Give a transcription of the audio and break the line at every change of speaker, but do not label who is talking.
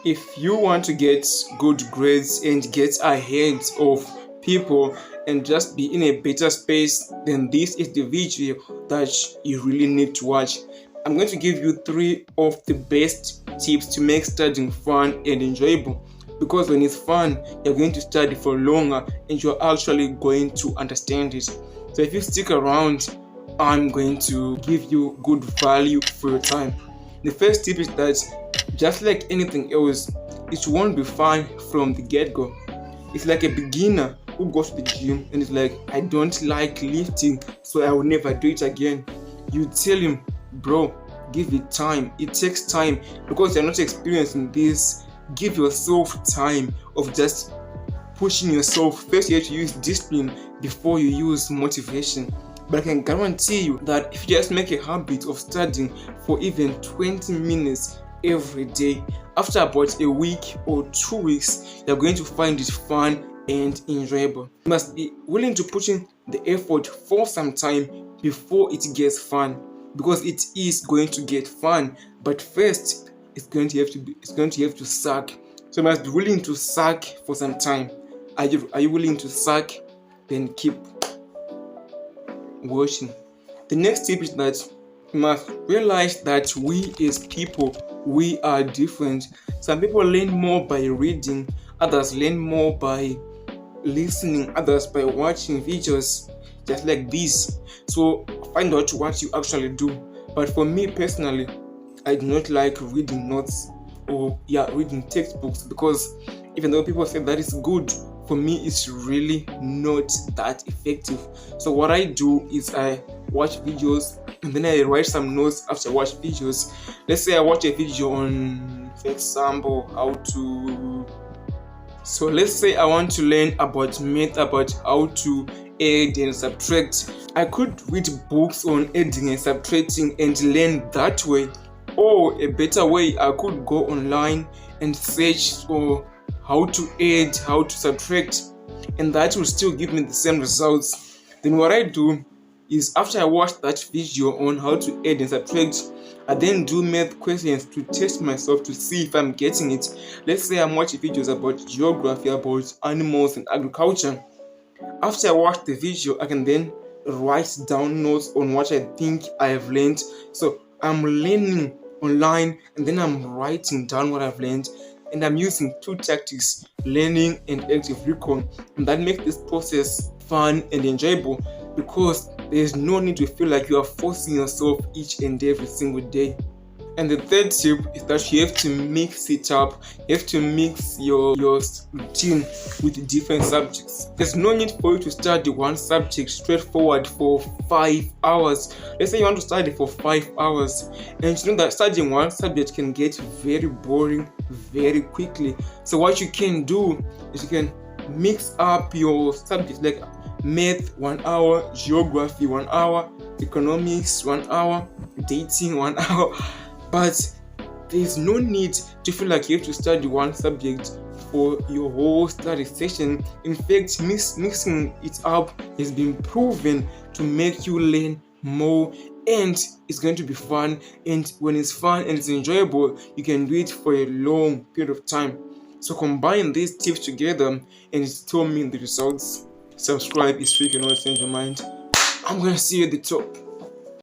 If you want to get good grades and get ahead of people and just be in a better space, then this is the video that you really need to watch. I'm going to give you 3 of the best tips to make studying fun and enjoyable, because when it's fun, you're going to study for longer and you're actually going to understand it. So if you stick around, I'm going to give you good value for your time. The first tip is that, just like anything else, it won't be fun from the get-go. It's like a beginner who goes to the gym and is like, I don't like lifting, so I will never do it again. You tell him, bro, give it time. It takes time because you're not experienced in this. Give yourself time of just pushing yourself. First, you have to use discipline before you use motivation. But I can guarantee you that if you just make a habit of studying for even 20 minutes every day, after about a week or 2 weeks, you're going to find it fun and enjoyable. You must be willing to put in the effort for some time before it gets fun, because it is going to get fun. But first, it's going to have to suck. So you must be willing to suck for some time. Are you willing to suck? Then keep watching. The next tip is that you must realize that we as people, we are different. Some people learn more by reading, others learn more by listening, others by watching videos just like this. So find out what you actually do. But for me personally, I do not like reading notes or reading textbooks, because even though people say that is good, for me it's really not that effective. So what I do is I watch videos and then I write some notes after I watch videos. Let's say I watch a video on, for example, let's say I want to learn about math, about how to add and subtract. I could read books on adding and subtracting and learn that way. Or a better way, I could go online and search for how to add, how to subtract, and that will still give me the same results. Then what I do is, after I watch that video on how to add and subtract, I then do math questions to test myself to see if I'm getting it. Let's say I'm watching videos about geography, about animals and agriculture. After I watch the video, I can then write down notes on what I think I have learned. So I'm learning online and then I'm writing down what I've learned, and I'm using 2 tactics, learning and active recall, and that makes this process fun and enjoyable, because there's no need to feel like you are forcing yourself each and every single day. And the third tip is that you have to mix it up. You have to mix your routine with different subjects. There's no need for you to study one subject straightforward for 5 hours. Let's say you want to study for 5 hours, and you know that studying one subject can get very boring very quickly. So what you can do is you can mix up your subjects, like math 1 hour, geography 1 hour, economics 1 hour, dating 1 hour. But there's no need to feel like you have to study one subject for your whole study session. In fact, mixing it up has been proven to make you learn more, and it's going to be fun. And when it's fun and it's enjoyable, you can do it for a long period of time. So combine these tips together and tell me the results. Subscribe if you cannot change your mind. I'm going to see you at the top.